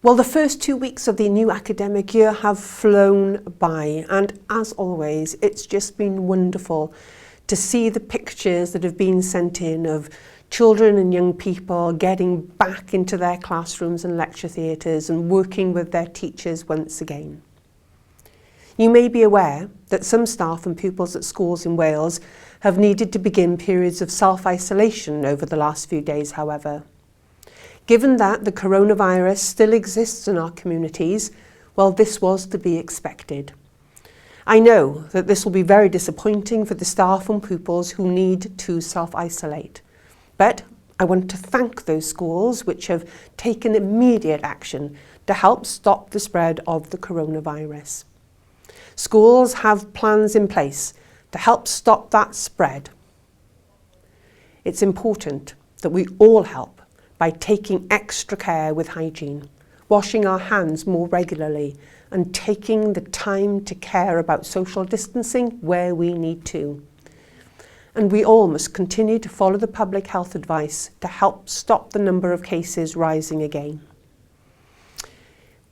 Well, the first 2 weeks of the new academic year have flown by, and as always, it's just been wonderful to see the pictures that have been sent in of children and young people getting back into their classrooms and lecture theatres and working with their teachers once again. You may be aware that some staff and pupils at schools in Wales have needed to begin periods of self-isolation over the last few days, however. Given that the coronavirus still exists in our communities, well, this was to be expected. I know that this will be very disappointing for the staff and pupils who need to self-isolate. But I want to thank those schools which have taken immediate action to help stop the spread of the coronavirus. Schools have plans in place to help stop that spread. It's important that we all help by taking extra care with hygiene, washing our hands more regularly, and taking the time to care about social distancing where we need to. And we all must continue to follow the public health advice to help stop the number of cases rising again.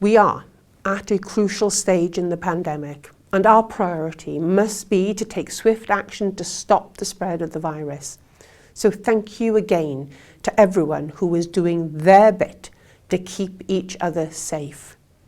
We are at a crucial stage in the pandemic, and our priority must be to take swift action to stop the spread of the virus. So thank you again to everyone who is doing their bit to keep each other safe.